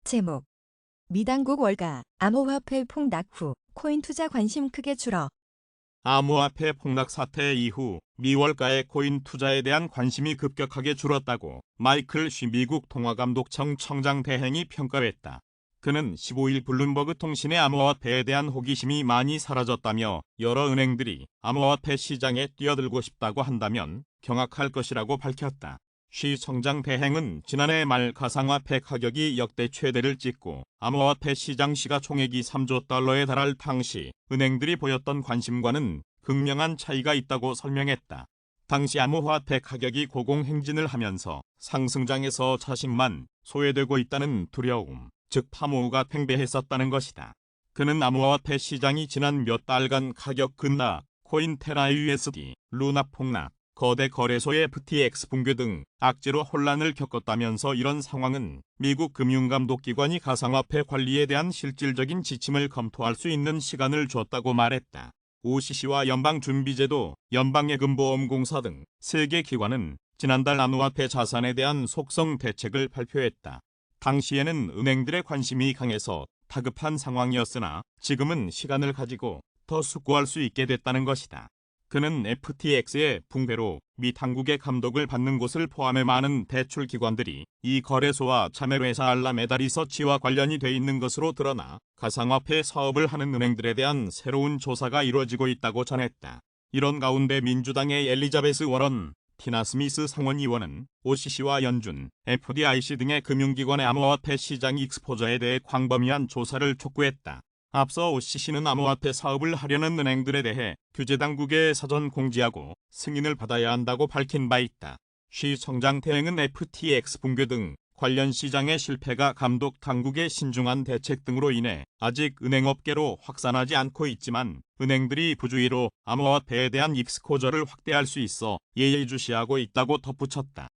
제목 미당국 월가 암호화폐 폭락 후 코인 투자 관심 크게 줄어. 암호화폐 폭락 사태 이후 미 월가의 코인 투자에 대한 관심이 급격하게 줄었다고 마이클 쉬 미국 통화감독청 청장 대행이 평가했다. 그는 15일 블룸버그 통신의 암호화폐에 대한 호기심이 많이 사라졌다며 여러 은행들이 암호화폐 시장에 뛰어들고 싶다고 한다면 경악할 것이라고 밝혔다. 쉬 청장 대행은 지난해 말 가상화폐 가격이 역대 최대를 찍고 암호화폐 시장 시가총액이 3조 달러에 달할 당시 은행들이 보였던 관심과는 극명한 차이가 있다고 설명했다. 당시 암호화폐 가격이 고공행진을 하면서 상승장에서 자신만 소외되고 있다는 두려움, 즉 파모가 팽배했었다는 것이다. 그는 암호화폐 시장이 지난 몇 달간 가격 급락, 코인 테라 USD, 루나 폭락, 거대 거래소의 FTX 붕괴 등 악재로 혼란을 겪었다면서 이런 상황은 미국 금융감독기관이 가상화폐 관리에 대한 실질적인 지침을 검토할 수 있는 시간을 줬다고 말했다. OCC와 연방준비제도, 연방예금보험공사 등 3개 기관은 지난달 암호화폐 자산에 대한 속성 대책을 발표했다. 당시에는 은행들의 관심이 강해서 다급한 상황이었으나 지금은 시간을 가지고 더 숙고할 수 있게 됐다는 것이다. 그는 FTX의 붕괴로 미 당국의 감독을 받는 곳을 포함해 많은 대출 기관들이 이 거래소와 자매회사 알라메다 리서치와 관련이 돼 있는 것으로 드러나 가상화폐 사업을 하는 은행들에 대한 새로운 조사가 이루어지고 있다고 전했다. 이런 가운데 민주당의 엘리자베스 워런, 티나 스미스 상원의원은 OCC와 연준, FDIC 등의 금융기관의 암호화폐 시장 익스포저에 대해 광범위한 조사를 촉구했다. 앞서 OCC는 암호화폐 사업을 하려는 은행들에 대해 규제당국에 사전 공지하고 승인을 받아야 한다고 밝힌 바 있다. 쉬 청장 대행은 FTX 붕괴 등 관련 시장의 실패가 감독 당국의 신중한 대책 등으로 인해 아직 은행업계로 확산하지 않고 있지만 은행들이 부주의로 암호화폐에 대한 익스포저를 확대할 수 있어 예의주시하고 있다고 덧붙였다.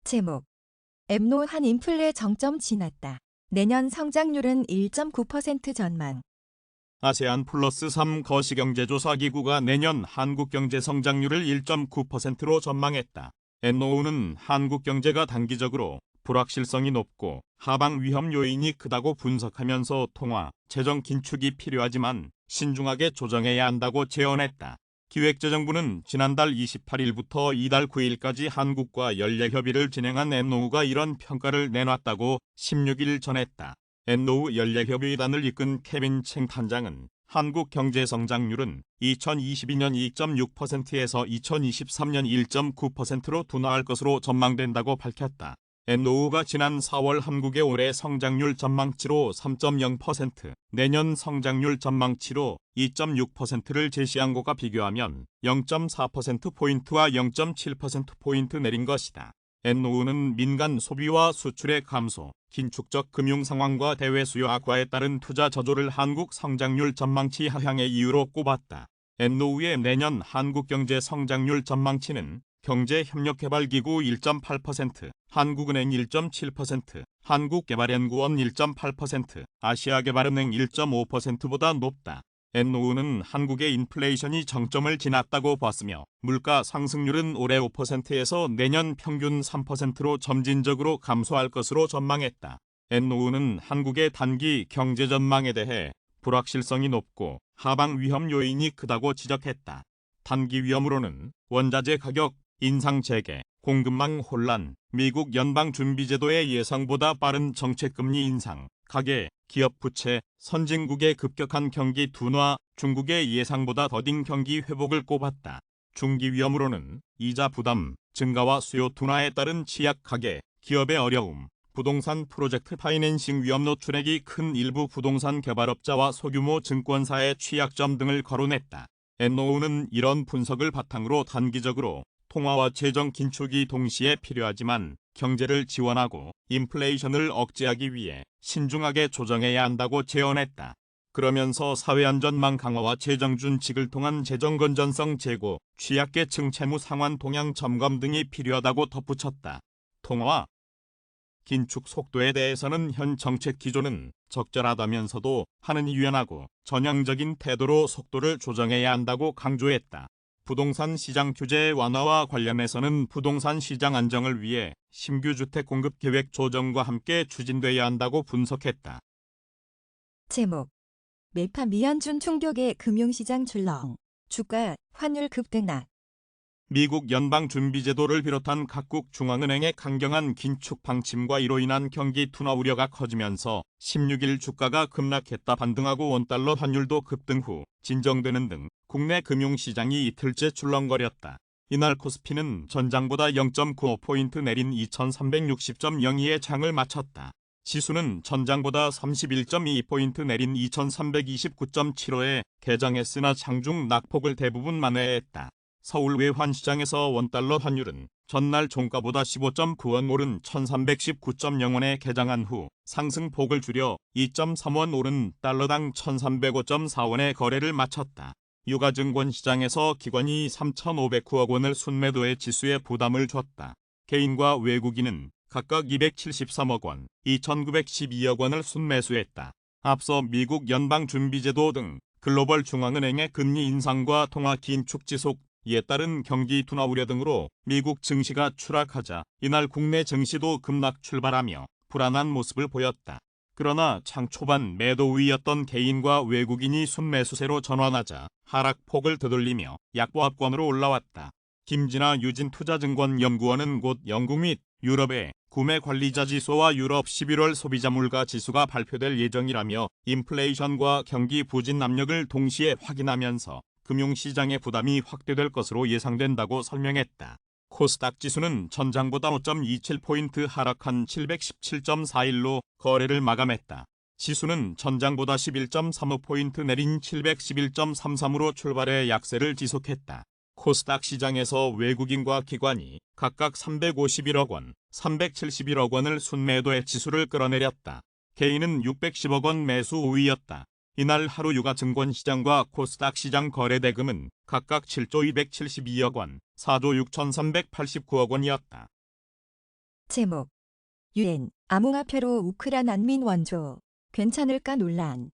제목 앱노 한 인플레 정점 지났다. 내년 성장률은 1.9% 전망. 아세안 플러스 3 거시경제조사기구가 내년 한국 경제 성장률을 1.9%로 전망했다. NOU는 한국 경제가 단기적으로 불확실성이 높고 하방 위험 요인이 크다고 분석하면서 통화, 재정 긴축이 필요하지만 신중하게 조정해야 한다고 제언했다. 기획재정부는 지난달 28일부터 이달 9일까지 한국과 연례협의를 진행한 NOU가 이런 평가를 내놨다고 16일 전했다. NOU 연례협의단을 이끈 케빈 챙 단장은 한국 경제 성장률은 2022년 2.6%에서 2023년 1.9%로 둔화할 것으로 전망된다고 밝혔다. NOU가 지난 4월 한국의 올해 성장률 전망치로 3.0%, 내년 성장률 전망치로 2.6%를 제시한 것과 비교하면 0.4%포인트와 0.7%포인트 내린 것이다. NOU는 민간 소비와 수출의 감소, 긴축적 금융 상황과 대외 수요 악화에 따른 투자 저조를 한국 성장률 전망치 하향의 이유로 꼽았다. NOU의 내년 한국 경제 성장률 전망치는 경제협력개발기구 1.8%, 한국은행 1.7%, 한국개발연구원 1.8%, 아시아개발은행 1.5%보다 높다. NOU는 한국의 인플레이션이 정점을 지났다고 봤으며 물가 상승률은 올해 5%에서 내년 평균 3%로 점진적으로 감소할 것으로 전망했다. NOU는 한국의 단기 경제 전망에 대해 불확실성이 높고 하방 위험 요인이 크다고 지적했다. 단기 위험으로는 원자재 가격 인상 재개, 공급망 혼란, 미국 연방준비제도의 예상보다 빠른 정책금리 인상, 가계, 기업 부채, 선진국의 급격한 경기 둔화, 중국의 예상보다 더딘 경기 회복을 꼽았다. 중기 위험으로는 이자 부담 증가와 수요 둔화에 따른 취약 가계, 기업의 어려움, 부동산 프로젝트 파이낸싱 위험 노출액이 큰 일부 부동산 개발업자와 소규모 증권사의 취약점 등을 거론했다. NOU는 이런 분석을 바탕으로 단기적으로 통화와 재정 긴축이 동시에 필요하지만 경제를 지원하고 인플레이션을 억제하기 위해 신중하게 조정해야 한다고 제언했다. 그러면서 사회안전망 강화와 재정 준칙을 통한 재정 건전성 제고, 취약계층 채무 상환 동향 점검 등이 필요하다고 덧붙였다. 통화와 긴축 속도에 대해서는 현 정책 기조는 적절하다면서도 하는 유연하고 전향적인 태도로 속도를 조정해야 한다고 강조했다. 부동산 시장 규제 완화와 관련해서는 부동산 시장 안정을 위해 신규 주택 공급 계획 조정과 함께 추진돼야 한다고 분석했다. 제목 매파 미안준 충격에 금융시장 출렁. 주가, 환율 급등락. 미국 연방준비제도를 비롯한 각국 중앙은행의 강경한 긴축 방침과 이로 인한 경기 둔화 우려가 커지면서 16일 주가가 급락했다. 반등하고 원달러 환율도 급등 후 진정되는 등 국내 금융시장이 이틀째 출렁거렸다. 이날 코스피는 전장보다 0.95포인트 내린 2360.02에 장을 마쳤다. 지수는 전장보다 31.22포인트 내린 2329.75에 개장했으나 장중 낙폭을 대부분 만회했다. 서울 외환시장에서 원달러 환율은 전날 종가보다 15.9원 오른 1319.0원에 개장한 후 상승폭을 줄여 2.3원 오른 달러당 1305.4원에 거래를 마쳤다. 유가증권 시장에서 기관이 3,509억 원을 순매도해 지수에 부담을 줬다. 개인과 외국인은 각각 273억 원, 2,912억 원을 순매수했다. 앞서 미국 연방준비제도 등 글로벌 중앙은행의 금리 인상과 통화 긴축 지속, 이에 따른 경기 둔화 우려 등으로 미국 증시가 추락하자 이날 국내 증시도 급락 출발하며 불안한 모습을 보였다. 그러나 장 초반 매도 우위였던 개인과 외국인이 순매수세로 전환하자 하락폭을 되돌리며 약보합권으로 올라왔다. 김진아 유진투자증권 연구원은 곧 영국 및 유럽의 구매관리자 지수와 유럽 11월 소비자 물가 지수가 발표될 예정이라며 인플레이션과 경기 부진 압력을 동시에 확인하면서 금융시장의 부담이 확대될 것으로 예상된다고 설명했다. 코스닥 지수는 전장보다 5.27포인트 하락한 717.41로 거래를 마감했다. 지수는 전장보다 11.35포인트 내린 711.33으로 출발해 약세를 지속했다. 코스닥 시장에서 외국인과 기관이 각각 351억 원, 371억 원을 순매도해 지수를 끌어내렸다. 개인은 610억 원 매수 우위였다. 이날 하루 유가증권 시장과 코스닥 시장 거래 대금은 각각 7조 272억 원, 4조 6,389억 원이었다. 제목 유엔 암호화폐로 우크라 난민 원조. 괜찮을까 논란.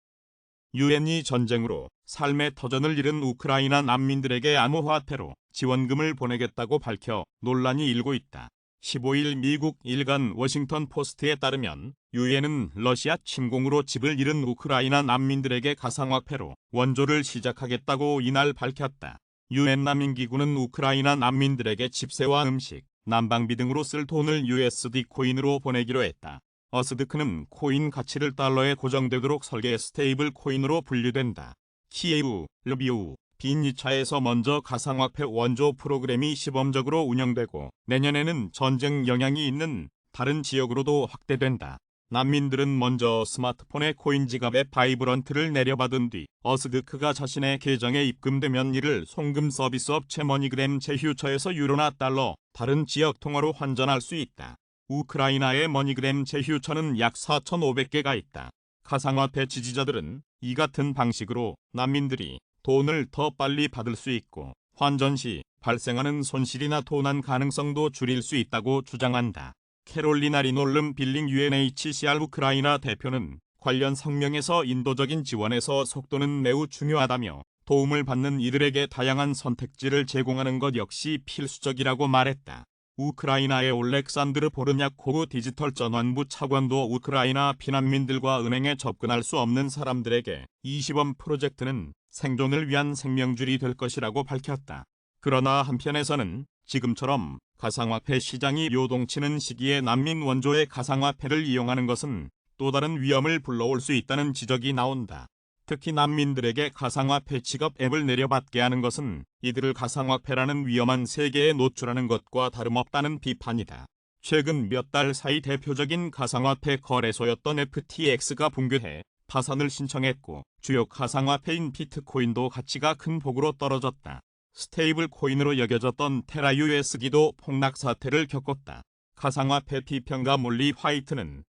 유엔이 전쟁으로 삶의 터전을 잃은 우크라이나 난민들에게 암호화폐로 지원금을 보내겠다고 밝혀 논란이 일고 있다. 15일 미국 일간 워싱턴 포스트에 따르면 유엔은 러시아 침공으로 집을 잃은 우크라이나 난민들에게 가상화폐로 원조를 시작하겠다고 이날 밝혔다. 유엔 난민기구는 우크라이나 난민들에게 집세와 음식, 난방비 등으로 쓸 돈을 USD 코인으로 보내기로 했다. 어스드크는 코인 가치를 달러에 고정되도록 설계 스테이블 코인으로 분류된다. 키예우, 르비우, 빈니차에서 먼저 가상화폐 원조 프로그램이 시범적으로 운영되고 내년에는 전쟁 영향이 있는 다른 지역으로도 확대된다. 난민들은 먼저 스마트폰의 코인 지갑에 바이브런트를 내려받은 뒤 어스드크가 자신의 계정에 입금되면 이를 송금 서비스 업체 머니그램 제휴처에서 유로나 달러, 다른 지역 통화로 환전할 수 있다. 우크라이나의 머니그램 제휴처는 약 4,500개가 있다. 가상화폐 지지자들은 이 같은 방식으로 난민들이 돈을 더 빨리 받을 수 있고 환전 시 발생하는 손실이나 도난 가능성도 줄일 수 있다고 주장한다. 캐롤리나 리놀름 빌링 UNHCR 우크라이나 대표는 관련 성명에서 인도적인 지원에서 속도는 매우 중요하다며 도움을 받는 이들에게 다양한 선택지를 제공하는 것 역시 필수적이라고 말했다. 우크라이나의 올렉산드르 보르냐코브 디지털 전환부 차관도 우크라이나 피난민들과 은행에 접근할 수 없는 사람들에게 20원 프로젝트는 생존을 위한 생명줄이 될 것이라고 밝혔다. 그러나 한편에서는 지금처럼 가상화폐 시장이 요동치는 시기에 난민 원조의 가상화폐를 이용하는 것은 또 다른 위험을 불러올 수 있다는 지적이 나온다. 특히 난민들에게 가상화폐 지급 앱을 내려받게 하는 것은 이들을 가상화폐라는 위험한 세계에 노출하는 것과 다름없다는 비판이다. 최근 몇 달 사이 대표적인 가상화폐 거래소였던 FTX가 붕괴해 파산을 신청했고 주요 가상화폐인 비트코인도 가치가 큰 폭으로 떨어졌다. 스테이블 코인으로 여겨졌던 테라 USD도 폭락 사태를 겪었다. 가상화폐 비평가 몰리 화이트는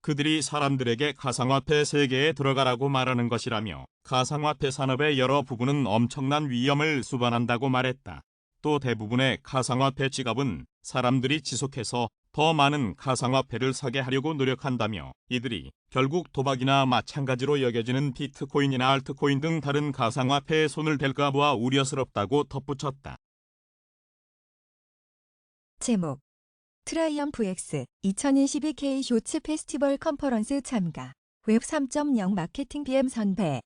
그들이 사람들에게 가상화폐 세계에 들어가라고 말하는 것이라며 가상화폐 산업의 여러 부분은 엄청난 위험을 수반한다고 말했다. 또 대부분의 가상화폐 지갑은 사람들이 지속해서 더 많은 가상화폐를 사게 하려고 노력한다며 이들이 결국 도박이나 마찬가지로 여겨지는 비트코인이나 알트코인 등 다른 가상화폐에 손을 댈까 봐 우려스럽다고 덧붙였다. 제목 트라이엄프 X 2022 K 쇼츠 페스티벌 컨퍼런스 참가. 웹 3.0 마케팅 BM 선배.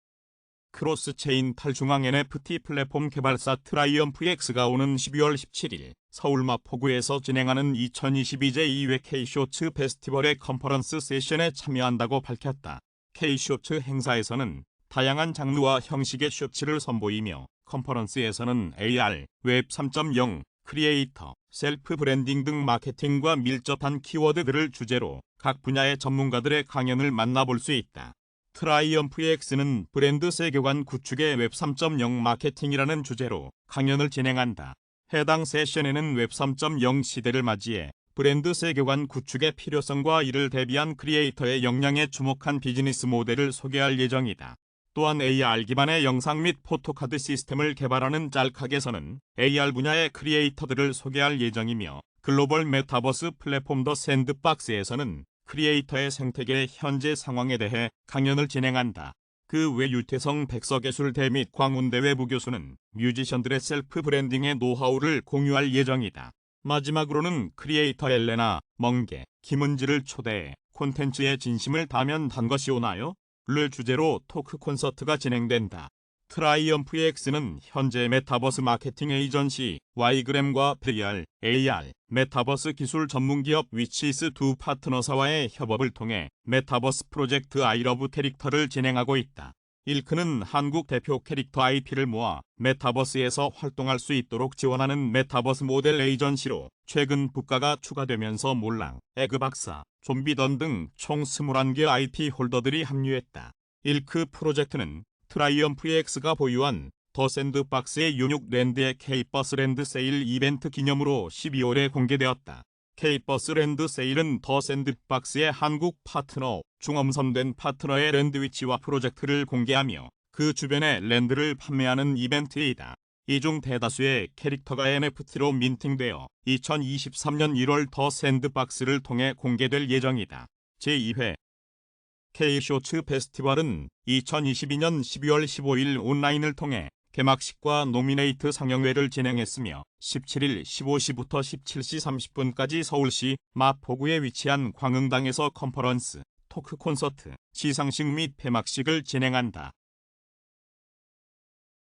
크로스체인 탈중앙 NFT 플랫폼 개발사 트라이엄프 X가 오는 12월 17일 서울 마포구에서 진행하는 2022 제2회 K쇼츠 페스티벌의 컨퍼런스 세션에 참여한다고 밝혔다. K쇼츠 행사에서는 다양한 장르와 형식의 쇼츠를 선보이며 컨퍼런스에서는 AR, 웹 3.0, 크리에이터, 셀프 브랜딩 등 마케팅과 밀접한 키워드들을 주제로 각 분야의 전문가들의 강연을 만나볼 수 있다. 트라이엄프 X는 브랜드 세계관 구축의 웹 3.0 마케팅이라는 주제로 강연을 진행한다. 해당 세션에는 웹 3.0 시대를 맞이해 브랜드 세계관 구축의 필요성과 이를 대비한 크리에이터의 역량에 주목한 비즈니스 모델을 소개할 예정이다. 또한 AR 기반의 영상 및 포토카드 시스템을 개발하는 짤카게서는 AR 분야의 크리에이터들을 소개할 예정이며 글로벌 메타버스 플랫폼 더 샌드박스에서는 크리에이터의 생태계의 현재 상황에 대해 강연을 진행한다. 그 외 유태성 백석예술대 및 광운대 외부 교수는 뮤지션들의 셀프 브랜딩의 노하우를 공유할 예정이다. 마지막으로는 크리에이터 엘레나, 멍게, 김은지를 초대해 콘텐츠에 진심을 다하면 단 것이 오나요? 를 주제로 토크 콘서트가 진행된다. 트라이엄프 X는 현재 메타버스 마케팅 에이전시 Y그램과 VR, AR, 메타버스 기술 전문기업 위치스 두 파트너사와의 협업을 통해 메타버스 프로젝트 아이러브 캐릭터를 진행하고 있다. 일크는 한국 대표 캐릭터 IP를 모아 메타버스에서 활동할 수 있도록 지원하는 메타버스 모델 에이전시로 최근 부가가 추가되면서 몰랑, 에그박사, 좀비던 등 총 21개 IP 홀더들이 합류했다. 일크 프로젝트는 트라이엄프 X가 보유한 더 샌드박스의 유닉랜드의 K버스랜드 세일 이벤트 기념으로 12월에 공개되었다. K버스랜드 세일은 더 샌드박스의 한국 파트너, 중엄선된 파트너의 랜드 위치와 프로젝트를 공개하며 그 주변의 랜드를 판매하는 이벤트이다. 이 중 대다수의 캐릭터가 NFT로 민팅되어 2023년 1월 더 샌드박스를 통해 공개될 예정이다. 제2회 K쇼츠 페스티벌은 2022년 12월 15일 온라인을 통해 개막식과 노미네이트 상영회를 진행했으며 17일 15시부터 17시 30분까지 서울시 마포구에 위치한 광흥당에서 컨퍼런스, 토크 콘서트, 시상식 및 폐막식을 진행한다.